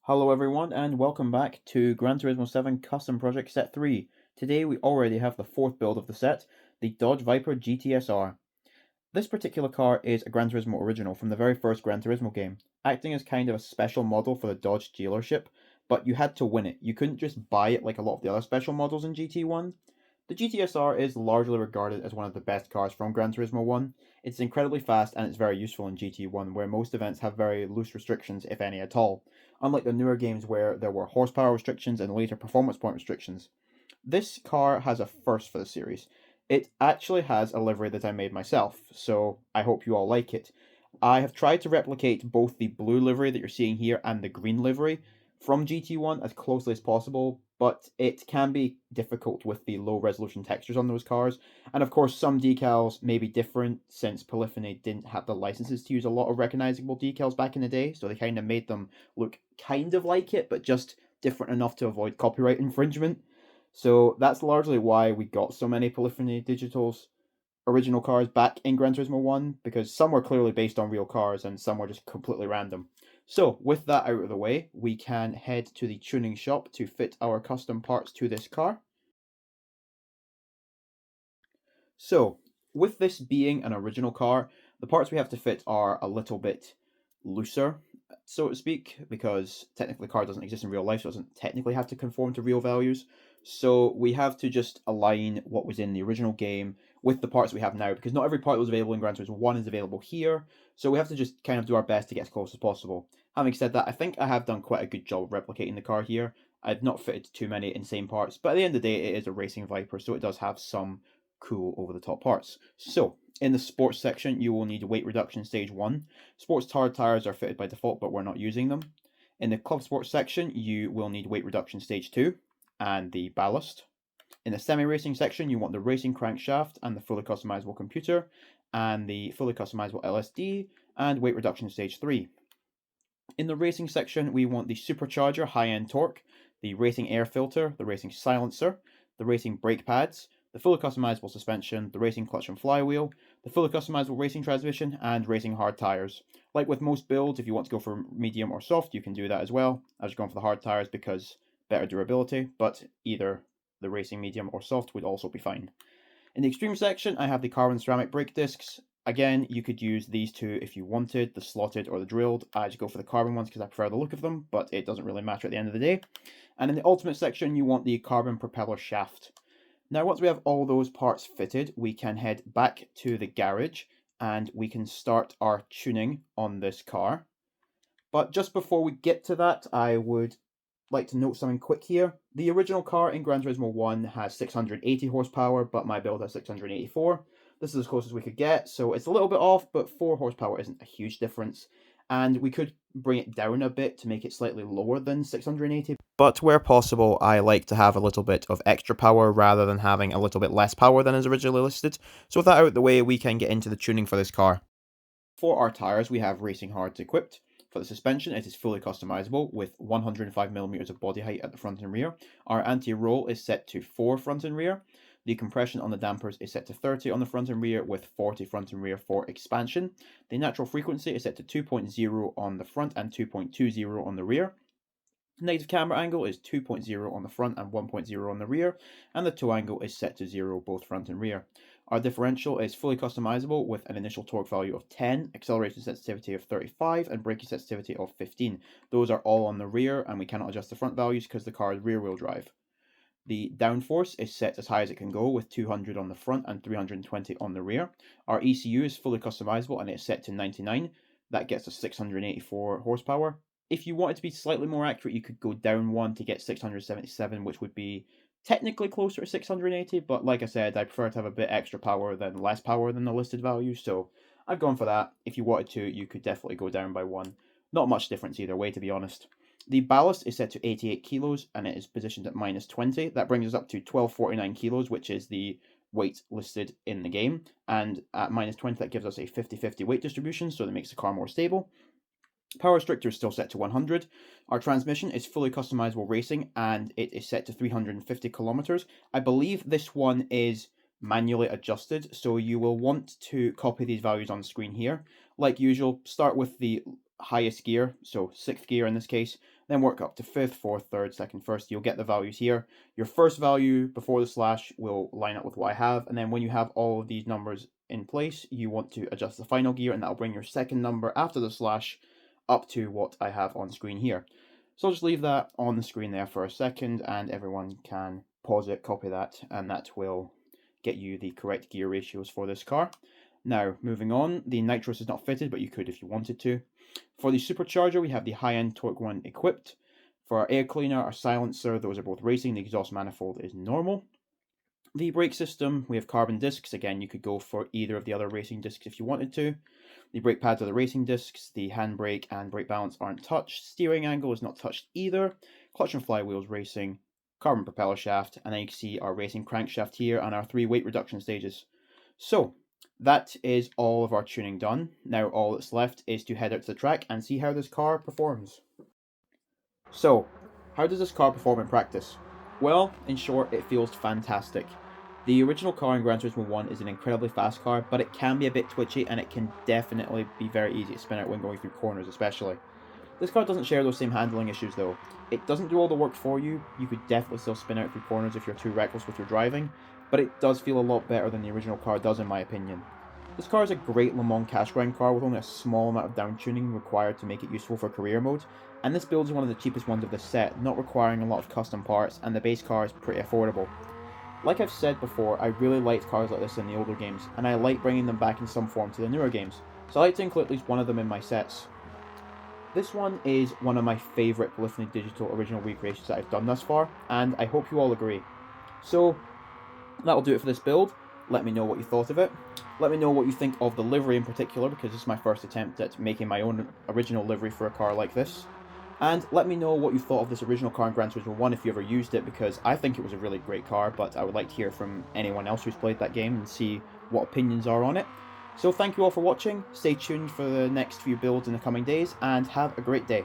Hello everyone and welcome back to Gran Turismo 7 Custom Project Set 3. Today we already have the fourth build of the set, the Dodge Viper GTS-R. This particular car is a Gran Turismo original from the very first Gran Turismo game, acting as kind of a special model for the Dodge dealership, but you had to win it. You couldn't just buy it like a lot of the other special models in GT1. The GTS-R is largely regarded as one of the best cars from Gran Turismo 1. It's incredibly fast and it's very useful in GT1, where most events have very loose restrictions, if any at all, unlike the newer games where there were horsepower restrictions and later performance point restrictions. This car has a first for the series. It actually has a livery that I made myself, so I hope you all like it. I have tried to replicate both the blue livery that you're seeing here and the green livery from GT1 as closely as possible, but it can be difficult with the low resolution textures on those cars. And of course, some decals may be different since Polyphony didn't have the licenses to use a lot of recognizable decals back in the day, so they kind of made them look kind of like it, but just different enough to avoid copyright infringement. So that's largely why we got so many Polyphony Digital's original cars back in Gran Turismo 1, because some were clearly based on real cars and some were just completely random. So, with that out of the way, we can head to the tuning shop to fit our custom parts to this car. So, with this being an original car, the parts we have to fit are a little bit looser, so to speak, because technically the car doesn't exist in real life, so it doesn't technically have to conform to real values. So we have to just align what was in the original game with the parts we have now, because not every part that was available in Gran Turismo 1 is available here, so we have to just kind of do our best to get as close as possible. Having said that, I think I have done quite a good job replicating the car here. I've not fitted too many insane parts, but at the end of the day, it is a racing Viper, so it does have some cool over the top parts. So, in the sports section, you will need weight reduction stage 1. Sports hard tires are fitted by default, but we're not using them. In the club sports section, you will need weight reduction stage 2 and the ballast. In the semi-racing section, you want the racing crankshaft and the fully customizable computer, and the fully customizable LSD, and weight reduction stage 3. In the racing section, we want the supercharger high-end torque, the racing air filter, the racing silencer, the racing brake pads, the fully customizable suspension, the racing clutch and flywheel, the fully customizable racing transmission, and racing hard tires. Like with most builds, if you want to go for medium or soft, you can do that as well. I was going for the hard tires because better durability, but either the racing medium or soft would also be fine. In the extreme section, I have the carbon ceramic brake discs. Again, you could use these two if you wanted, the slotted or the drilled. I just go for the carbon ones because I prefer the look of them, but it doesn't really matter at the end of the day. And in the ultimate section, you want the carbon propeller shaft. Now, once we have all those parts fitted, we can head back to the garage and we can start our tuning on this car. But just before we get to that, I would like to note something quick here. The original car in Gran Turismo 1 has 680 horsepower, but my build has 684. This is as close as we could get, so it's a little bit off, but 4 horsepower isn't a huge difference. And we could bring it down a bit to make it slightly lower than 680. But where possible, I like to have a little bit of extra power rather than having a little bit less power than is originally listed. So with that out of the way, we can get into the tuning for this car. For our tyres, we have Racing Hards equipped. For the suspension, it is fully customizable with 105mm of body height at the front and rear. Our anti-roll is set to 4 front and rear. The compression on the dampers is set to 30 on the front and rear with 40 front and rear for expansion. The natural frequency is set to 2.0 on the front and 2.20 on the rear. Negative camber angle is 2.0 on the front and 1.0 on the rear, and the tow angle is set to 0 both front and rear. Our differential is fully customizable with an initial torque value of 10, acceleration sensitivity of 35, and braking sensitivity of 15. Those are all on the rear, and we cannot adjust the front values because the car is rear-wheel drive. The downforce is set as high as it can go with 200 on the front and 320 on the rear. Our ECU is fully customizable and it's set to 99. That gets us 684 horsepower. If you wanted to be slightly more accurate, you could go down one to get 677, which would be technically closer to 680, but like I said, I prefer to have a bit extra power than less power than the listed value, so I've gone for that. If you wanted to, you could definitely go down by one. Not much difference either way, to be honest. The ballast is set to 88 kilos and it is positioned at minus 20. That brings us up to 1249 kilos, which is the weight listed in the game. And at minus 20, that gives us a 50-50 weight distribution, so that makes the car more stable. Power restrictor is still set to 100. Our transmission is fully customizable racing and it is set to 350 kilometers. I believe this one is manually adjusted, so you will want to copy these values on screen here. Like usual, start with the highest gear, so 6th gear in this case, then work up to 5th, 4th, 3rd, 2nd, 1st. You'll get the values here. Your first value before the slash will line up with what I have, and then when you have all of these numbers in place, you want to adjust the final gear, and that'll bring your second number after the slash up to what I have on screen here. So I'll just leave that on the screen there for a second, and everyone can pause it, copy that, and that will get you the correct gear ratios for this car. Now, moving on, the nitros is not fitted, but you could if you wanted to. For the supercharger, we have the high-end torque one equipped. For our air cleaner, our silencer, those are both racing. The exhaust manifold is normal. The brake system, we have carbon discs. Again, you could go for either of the other racing discs if you wanted to. The brake pads are the racing discs. The handbrake and brake balance aren't touched. Steering angle is not touched either. Clutch and flywheels racing. Carbon propeller shaft. And then you can see our racing crankshaft here and our 3 weight reduction stages. So, that is all of our tuning done. Now all that's left is to head out to the track and see how this car performs. So, how does this car perform in practice? Well, in short, it feels fantastic. The original car in Gran Turismo 1 is an incredibly fast car, but it can be a bit twitchy and it can definitely be very easy to spin out when going through corners especially. This car doesn't share those same handling issues though. It doesn't do all the work for you. You could definitely still spin out through corners if you're too reckless with your driving, but it does feel a lot better than the original car does in my opinion. This car is a great Le Mans cash grind car with only a small amount of down tuning required to make it useful for career mode, and this build is one of the cheapest ones of the set, not requiring a lot of custom parts, and the base car is pretty affordable. Like I've said before, I really liked cars like this in the older games, and I like bringing them back in some form to the newer games, so I like to include at least one of them in my sets. This one is one of my favourite Polyphony Digital original recreations that I've done thus far, and I hope you all agree. So, that'll do it for this build. Let me know what you thought of it. Let me know what you think of the livery in particular, because this is my first attempt at making my own original livery for a car like this. And let me know what you thought of this original car in Gran Turismo 1 if you ever used it, because I think it was a really great car, but I would like to hear from anyone else who's played that game and see what opinions are on it. So thank you all for watching, stay tuned for the next few builds in the coming days, and have a great day.